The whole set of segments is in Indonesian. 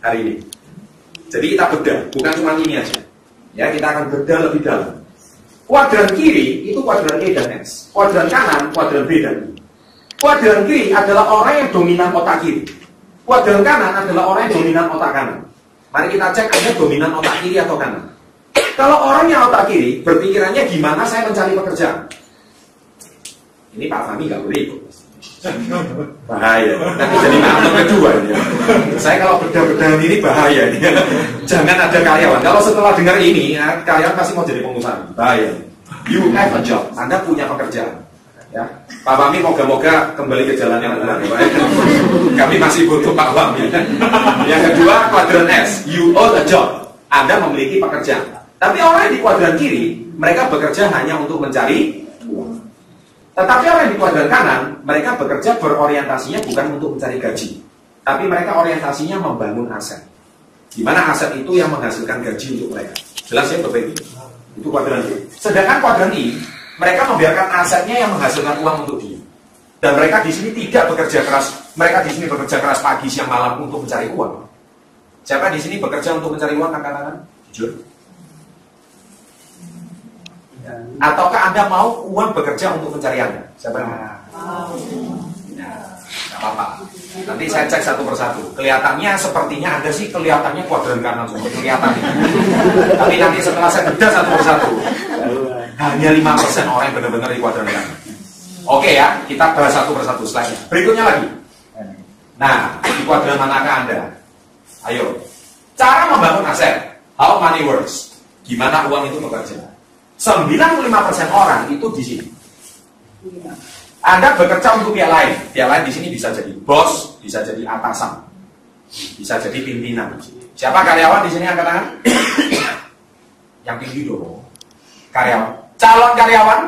hari ini. Jadi kita bedah, bukan cuma ini aja. Ya, kita akan bedah lebih dalam. Kuadran kiri itu kuadran E dan S. Kuadran kanan, kuadran B dan I. Kuadran kiri adalah orang yang dominan otak kiri. Kuadran kanan adalah orang yang dominan otak kanan. Mari kita cek Anda dominan otak kiri atau kanan. Kalau orangnya otak kiri, berpikirannya gimana saya mencari pekerjaan. Ini Pak Fahmi nggak boleh ikut. Bahaya. Nanti jadi nonton kedua ini. Saya kalau bedah-bedahan ini bahaya. Jangan ada karyawan. Kalau setelah dengar ini, ya, karyawan pasti mau jadi pengusaha. Bahaya. You have a job. Anda punya pekerjaan. Ya, Pak Fahmi moga-moga kembali ke jalan yang benar. Kami masih butuh Pak Fahmi. Yang kedua, kuadran S. You own a job. Anda memiliki pekerjaan. Tapi orang yang di kuadran kiri, mereka bekerja hanya untuk mencari uang. Tetapi orang yang di kuadran kanan, mereka bekerja berorientasinya bukan untuk mencari gaji, tapi mereka orientasinya membangun aset. Di mana aset itu yang menghasilkan gaji untuk mereka. Jelas ya Bapak Ibu? Itu kuadran I. Sedangkan kuadran I, mereka membiarkan asetnya yang menghasilkan uang untuk dia. Dan mereka di sini tidak bekerja keras. Mereka di sini bekerja keras pagi, siang, malam untuk mencari uang. Siapa di sini bekerja untuk mencari uang? Katakan, jujur. Ataukah Anda mau uang bekerja untuk mencari Anda? Siapa yang mau? Nggak apa-apa. Nanti saya cek satu persatu. Kelihatannya sepertinya Anda sih kelihatannya kuadran kanan semua. Kelihatan. Tapi nanti setelah saya bedah satu persatu, hanya 5% orang yang benar-benar di kuadran kanan. Oke ya, kita bahas satu persatu slide-nya. Berikutnya lagi. Nah, di kuadran manakah Anda? Ayo. Cara membangun aset. How money works. Gimana uang itu bekerja? 95% orang itu di sini. Anda bekerja untuk pihak lain. Pihak lain di sini bisa jadi bos, bisa jadi atasan, bisa jadi pimpinan. Siapa karyawan di sini angkat tangan? Yang tinggi dong. Karyawan. Calon karyawan,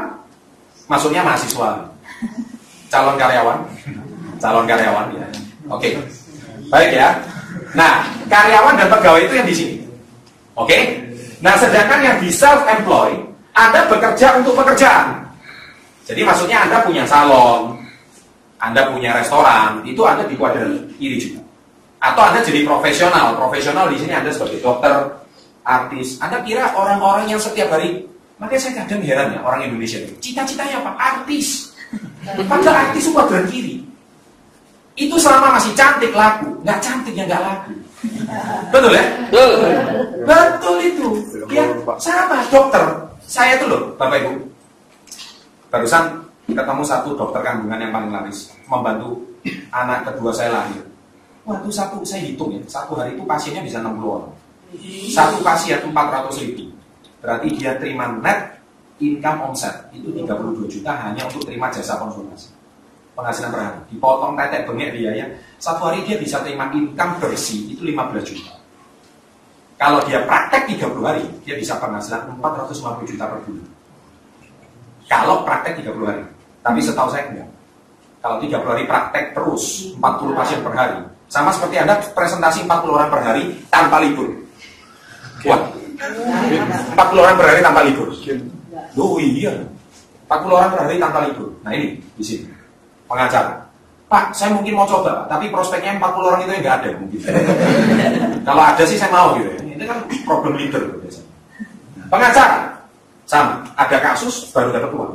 maksudnya mahasiswa. Calon karyawan, calon karyawan ya. Oke, baik ya. Nah, karyawan dan pegawai itu yang di sini. Oke. Nah, sedangkan yang di self-employed, Anda bekerja untuk pekerjaan. Jadi maksudnya Anda punya salon, Anda punya restoran, itu Anda di kuadran kiri juga. Atau Anda jadi profesional. Profesional di sini Anda sebagai dokter, artis. Anda kira orang-orang yang setiap hari, makanya saya kadang heran ya orang Indonesia itu. Cita-citanya apa? Artis. Padahal artis itu kuadran kiri. Itu selama masih cantik laku, nggak cantik ya nggak laku. Betul ya? Betul itu. Ya, sama dokter. Saya tuh loh, Bapak Ibu. Barusan ketemu satu dokter kandungan yang paling laris, membantu anak kedua saya lahir. Waktu satu, saya hitung ya, satu hari itu pasiennya bisa 60 orang. Satu pasien 400.000. Berarti dia terima net income omset itu 32 juta hanya untuk terima jasa konsultasi. Penghasilan per hari. Dipotong tetek bengek biaya, satu hari dia bisa terima income bersih itu 15 juta. Kalau dia praktek 30 hari, dia bisa penghasilan 450 juta per bulan. Kalau praktek 30 hari. Tapi setahu saya enggak. Kalau 30 hari praktek terus, 40 pasien per hari. Sama seperti Anda presentasi 40 orang per hari tanpa libur. Wah, 40 orang per hari tanpa libur. Oh iya, 40 orang per hari tanpa libur. Nah ini, di sini. Pengacara. Pak, saya mungkin mau coba, tapi prospeknya 40 orang itu enggak ada mungkin. Kalau ada sih saya mau gitu ya. Ini kan problem leader biasanya. Pengacara, sama, ada kasus baru dapat uang.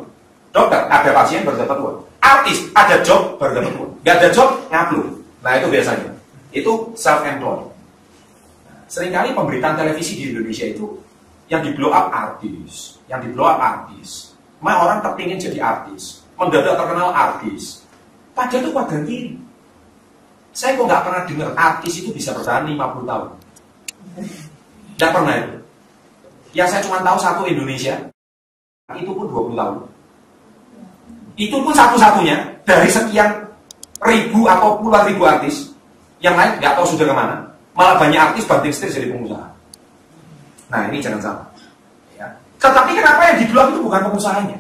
Dokter, ada pasien baru dapat uang. Artis, ada job baru dapat uang. Nggak ada job, ngaplu. Nah itu biasanya. Itu self-employed. Seringkali pemberitaan televisi di Indonesia itu yang di blow up artis, yang di blow up artis. Orang terpingin jadi artis, mendadak terkenal artis. Padahal itu kuadran kiri. Saya kok nggak pernah dengar artis itu bisa bertahan 50 tahun. Nggak pernah itu. Yang saya cuma tahu satu Indonesia, itu pun 20 tahun. Itu pun satu-satunya dari sekian ribu atau puluhan ribu artis. Yang lain nggak tahu sudah kemana. Malah banyak artis banting setir jadi pengusaha. Nah ini jangan salah. Ya. Tetapi kenapa yang di blog itu bukan pengusahanya?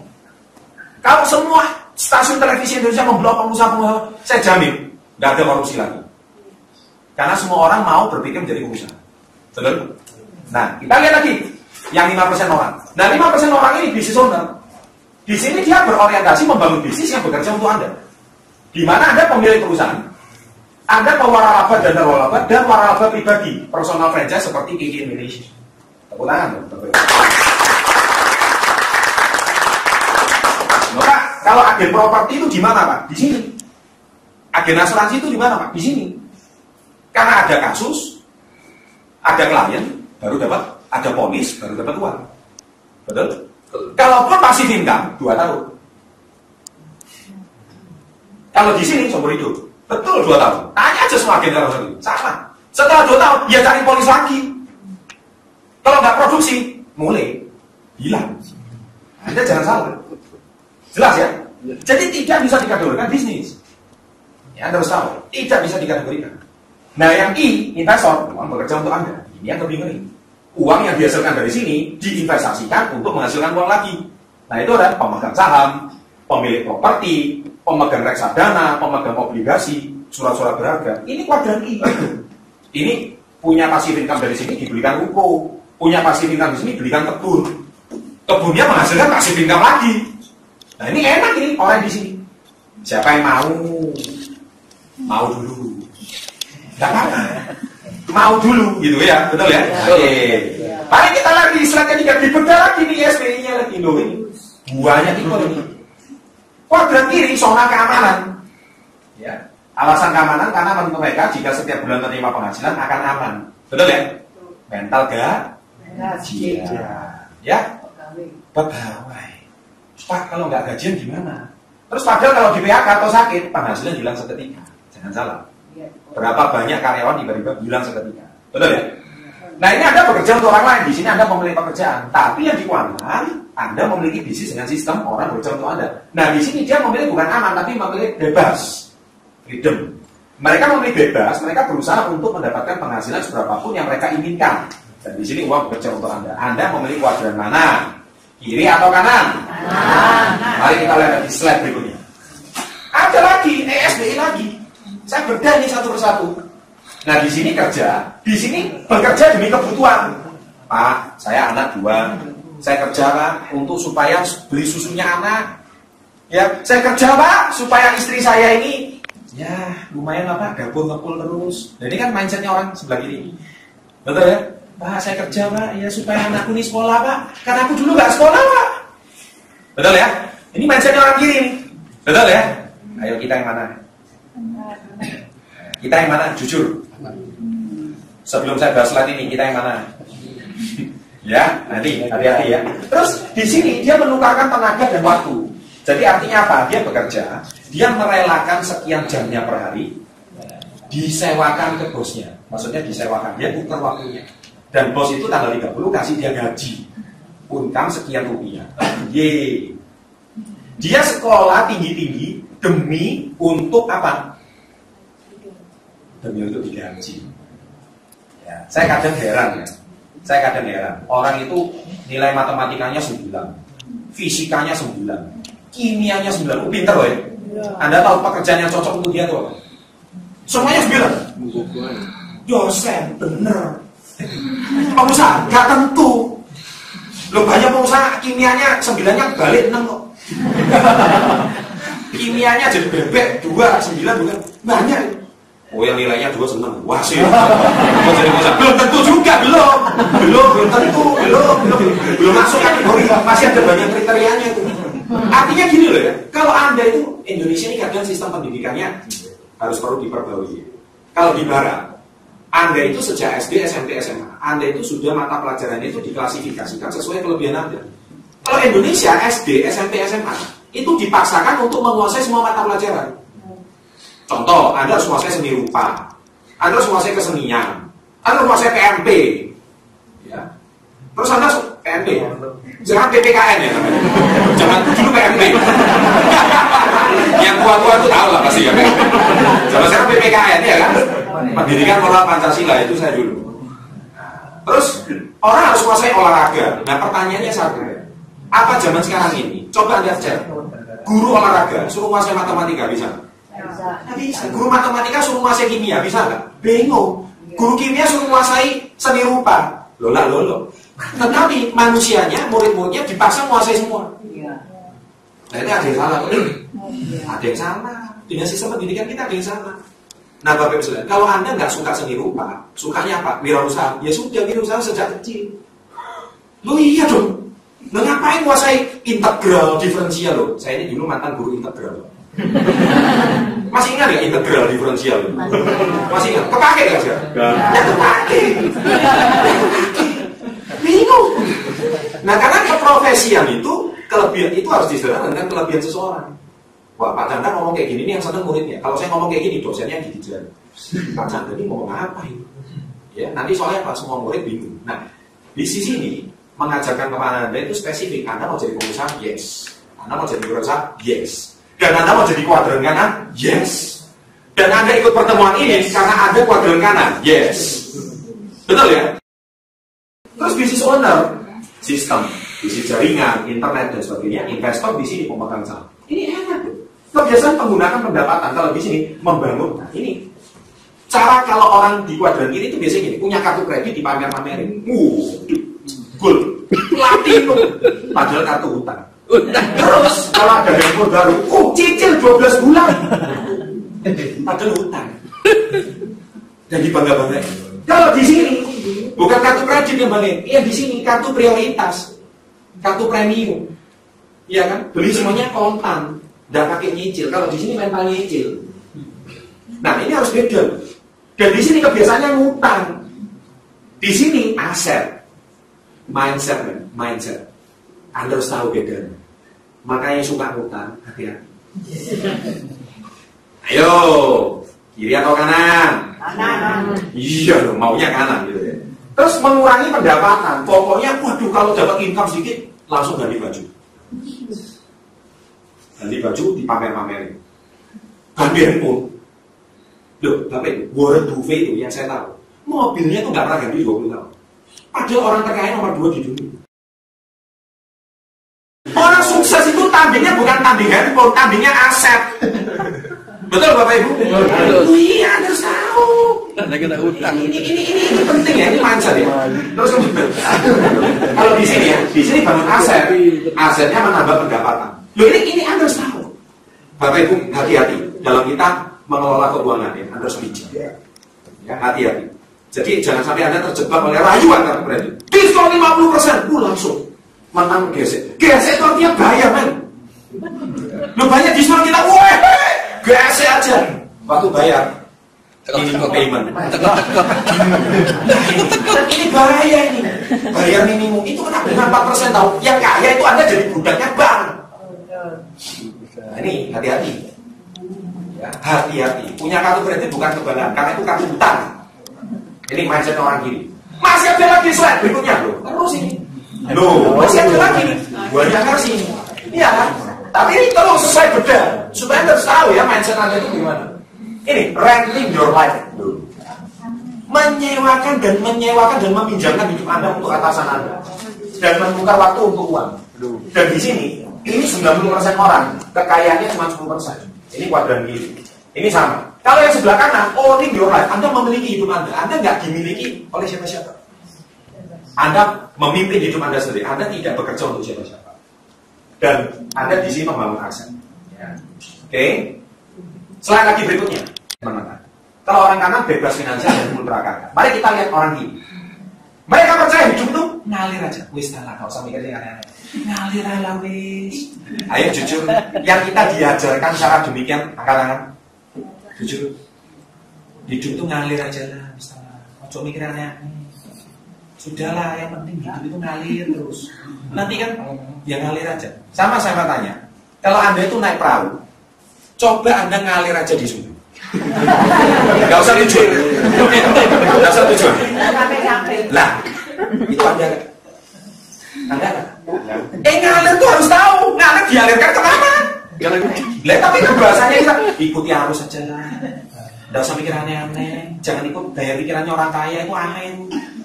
Kalau semua stasiun televisi Indonesia memblok pengusaha-pengusaha, saya jamin nggak ada korupsi lagi. Karena semua orang mau berpikir menjadi pengusaha. Betul? Nah kita lihat lagi yang 5% orang. Nah 5% orang ini bisnis owner. Di sini dia berorientasi membangun bisnis yang bekerja untuk Anda. Di mana Anda pemilik perusahaan. Ada pewaralaba dan waralaba dan waralaba pribadi, personal franchise seperti Kiki Indonesia. Tepuk tangan dong. Pak, kalau agen properti itu di mana, Pak? Di sini. Agen asuransi itu di mana, Pak? Di sini. Karena ada kasus, ada klien, baru dapat, ada polis, baru dapat uang. Betul? Kalaupun masih income, 2 tahun. Kalau di sini seumur hidup, betul 2 tahun. Tanya aja semua agen asuransi, sama. Setelah 2 tahun, ya cari polis lagi. Kalau nggak produksi, mulai hilang. Anda jangan salah. Jelas ya? Jadi tidak bisa dikategorikan bisnis. Ya, Anda harus tahu, tidak bisa dikategorikan. Nah, yang I, investor, uang bekerja untuk Anda. Ini yang lebih ngeri. Uang yang dihasilkan dari sini diinvestasikan untuk menghasilkan uang lagi. Nah, itu ada pemegang saham, pemilik properti, pemegang reksadana, pemegang obligasi, surat-surat berharga. Ini kuadran I. Ini punya passive income dari sini dibelikan ruko, punya passive income di sini belikan kebun. Kebunnya menghasilkan passive income lagi. Nah, ini enak ini orang di sini. Siapa yang mau? Mau dulu. Gak apa-apa. Mau dulu gitu ya, betul ya? Oke. Mari kita lagi slide ketiga, dibedah lagi nih SPI-nya lagi loh ini. Buahnya tipe ini. Kuadran kiri zona keamanan. Ya. Alasan keamanan karena menurut mereka jika setiap bulan menerima penghasilan akan aman. Betul ya? Mental gajian. Ya? Pegawai. Pak, kalau nggak gajian gimana? Terus padahal kalau di PHK atau sakit, penghasilan hilang seketika. Jangan salah. Berapa banyak karyawan tiba-tiba hilang seketika. Betul ya? Nah, ini Anda bekerja untuk orang lain. Di sini Anda memiliki pekerjaan. Tapi yang di keuangan, Anda memiliki bisnis dengan sistem orang bekerja untuk Anda. Nah, di sini dia memilih bukan aman, tapi memilih bebas. Freedom. Mereka memilih bebas, mereka berusaha untuk mendapatkan penghasilan seberapapun yang mereka inginkan. Dan di sini uang bekerja untuk Anda. Anda memilih kuadran mana? Kiri atau kanan? Mari kita lihat di slide berikutnya. Ada lagi, SBI lagi. Saya bedah ini satu persatu. Nah, di sini kerja, di sini bekerja demi kebutuhan. Pak, saya anak 2. Saya kerja, Pak, untuk supaya beli susunya anak. Ya, saya kerja, Pak, supaya istri saya ini ya lumayan lah, Pak, gabung ngepul terus. Jadi kan mindsetnya orang sebelah kiri. Betul ya? Pak, saya kerja, Pak, ya supaya anakku ini sekolah, Pak. Karena aku dulu gak sekolah, Pak. Betul ya? Ini mindsetnya orang kiri nih. Betul ya? Ayo kita yang mana? Kita yang mana? Jujur. Sebelum saya bahas slide ini, kita yang mana? Ya, nanti hati-hati ya. Terus di sini dia menukarkan tenaga dan waktu. Jadi artinya apa? Dia bekerja, dia merelakan sekian jamnya per hari, disewakan ke bosnya. Maksudnya disewakan, dia tukar waktunya. Dan bos itu tanggal 30 kasih dia gaji. Income sekian rupiah. Ye. Dia sekolah tinggi-tinggi demi untuk apa? Demi untuk digaji. Ya, saya kadang heran ya. Saya kadang heran. Orang itu nilai matematikanya 9, fisikanya 9, kimianya 9. Pinter loh ya. Anda tahu pekerjaan yang cocok untuk dia tuh? Semuanya 9. Dosen, bener. Pengusaha, gak tentu. Loh, banyak pengusaha kimianya 9-nya balik 6 kok. Kimianya jadi bebek 2, 9 bukan. Banyak. Oh, yang nilainya 2 seneng. Wah sih. Mau jadi pengusaha. Belum tentu juga, belum tentu, belum masuk kategori. Masih ada banyak kriterianya itu. Artinya gini loh ya. Kalau Anda itu Indonesia ini kadang sistem pendidikannya harus perlu diperbarui. Kalau di Barat, Anda itu sejak SD, SMP, SMA, Anda itu sudah mata pelajarannya itu diklasifikasikan sesuai kelebihan Anda. Kalau Indonesia, SD, SMP, SMA, itu dipaksakan untuk menguasai semua mata pelajaran. Contoh, Anda harus menguasai seni rupa, Anda harus menguasai kesenian, Anda harus menguasai PMP. Ya. Terus Anda PMP, jangan PPKN ya namanya. Jangan dulu PMP. Yang tua-tua itu tahu lah pasti ya. Jangan sekarang PPKN ya kan. Pendidikan moral Pancasila itu saya dulu. Terus orang harus menguasai olahraga. Nah pertanyaannya satu, apa zaman sekarang ini? Coba Anda cek. Guru olahraga suruh menguasai matematika bisa? Nggak bisa. Guru matematika suruh menguasai kimia bisa nggak? Bingung. Guru kimia suruh menguasai seni rupa. Lolo. Tetapi manusianya, murid-muridnya dipaksa menguasai semua. Nah ini ada yang salah. Ada yang salah. Dengan sistem pendidikan kita ada yang salah. Nah Bapak Ibu sekalian, kalau Anda nggak suka seni rupa, sukanya apa? Wirausaha. Ya sudah, wirausaha sejak kecil. Loh iya dong. Nah ngapain kuasai integral, diferensial loh? Saya ini dulu mantan guru integral. Masih ingat nggak integral diferensial? Masih ingat? Kepake nggak sih? Ya kepake. Bingung. Nah karena keprofesian itu, kelebihan itu harus disederhanakan dengan kelebihan seseorang. Wah Pak Chandra ngomong kayak gini, ini yang seneng muridnya. Kalau saya ngomong kayak gini, dosennya dikejar. Pak Chandra ini ngomong apa ini? Ya, nanti soalnya Pak semua murid bingung. Nah, di sisi ini mengajarkan kepada Anda itu spesifik. Anda mau jadi pengusaha? Yes. Anda mau jadi pengusaha? Yes. Dan Anda mau jadi kuadran kanan? Yes. Dan Anda ikut pertemuan ini karena Anda kuadran kanan? Yes. Betul ya? Terus bisnis owner, sistem, bisnis jaringan, internet dan sebagainya, investor di sini pemegang saham. Ini enak tuh. Kebiasaan menggunakan pendapatan kalau di sini membangun. Nah ini cara kalau orang di kuadran kiri itu biasanya gini, punya kartu kredit dipamer-pamerin. Gold, platinum, padahal kartu hutang. Terus kalau ada handphone baru, cicil 12 bulan, padahal hutang. Dan dibangga-banggain. Kalau di sini bukan kartu kredit yang banggain, di sini kartu prioritas, kartu premium. Iya kan? Beli semuanya kontan, nggak pakai nyicil. Kalau di sini mental nyicil. Nah ini harus beda. Dan di sini kebiasaannya ngutang. Di sini aset, mindset. Anda harus tahu bedanya. Makanya suka ngutang, hati-hati. Ayo, kiri atau kanan? Kanan. Iya dong, maunya kanan gitu ya. Terus mengurangi pendapatan. Pokoknya, waduh kalau dapat income sedikit, langsung ganti baju. Ganti baju dipamer-pamerin. Ganti handphone. Loh, Bapak Ibu, Warren Buffett itu yang saya tahu, mobilnya itu nggak pernah ganti 20 tahun. Padahal orang terkaya nomor 2 di dunia. Orang sukses itu tandingnya bukan tanding handphone, tandingnya aset. Betul Bapak Ibu? Betul. Iya, Anda harus tahu. Ada kita utang. Ini penting ya, ini mindset ya. Terus kemudian, kalau di sini ya, di sini bangun aset, asetnya menambah pendapatan. Loh ini Anda harus tahu. Bapak Ibu hati-hati dalam kita mengelola keuangan ya, Anda harus bijak. Ya, hati-hati. Jadi jangan sampai Anda terjebak oleh rayuan kartu kredit. Diskon 50%, langsung menang gesek. Gesek itu artinya bayar men. Loh banyak diskon kita, weh, gesek aja. Waktu bayar, minimum payment. Ini bahaya ini. Bayar minimum itu kena dengan 4% tahu. Yang kaya itu Anda jadi budaknya bank. Nah, ini hati-hati. Ya, hati-hati. Punya kartu kredit bukan kebanggaan, karena itu kartu hutang. Ini mindset orang gini. Masih ada lagi slide berikutnya loh. Terus ini. Loh, masih ada lagi nih. Banyak kasih. Iya kan? Tapi ini tolong sesuai beda supaya Anda tahu ya mindset Anda itu gimana. Ini renting your life. Menyewakan dan meminjamkan hidup Anda untuk atasan Anda dan menukar waktu untuk uang. Dan di sini ini 90% orang kekayaannya cuma 10%. Ini kuadran kiri. Ini sama. Kalau yang sebelah kanan, owning your life, Anda memiliki hidup Anda. Anda nggak dimiliki oleh siapa-siapa. Anda memimpin hidup Anda sendiri. Anda tidak bekerja untuk siapa-siapa. Dan Anda di sini membangun aset. Ya. Oke. Selain lagi berikutnya, teman-teman. Kalau orang kanan bebas finansial dan ultra kaya. Mari kita lihat orang kiri. Mereka percaya hidup itu ngalir aja. Wis lah, nggak usah mikir yang aneh-aneh. Ngalir aja wis. Ayo jujur, yang kita diajarkan secara demikian, angkat tangan. Jujur, hidup itu ngalir aja lah. Ojo mikir aneh-aneh. Sudahlah, yang penting hidup itu ngalir terus. Nanti kan, ya ngalir aja. Sama saya tanya, kalau Anda itu naik perahu, coba Anda ngalir aja di sungai. Gak usah tujuan. Gak usah tujuan. Lah, itu Anda ngalir tuh harus tahu. Ngalir dialirkan ke mana? Lah, tapi kan bahasanya kita ikuti arus saja lah. Gak usah mikir aneh-aneh. Jangan ikut gaya pikirannya orang kaya, itu aneh.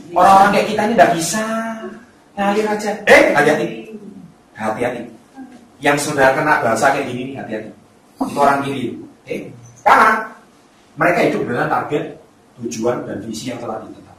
Orang-orang kayak kita ini gak bisa. Ngalir aja. Hati-hati. Hati-hati. Yang sudah kena bahasa kayak gini nih, hati-hati. Itu orang kiri. Karena mereka hidup dengan target, tujuan, dan visi yang telah ditetapkan.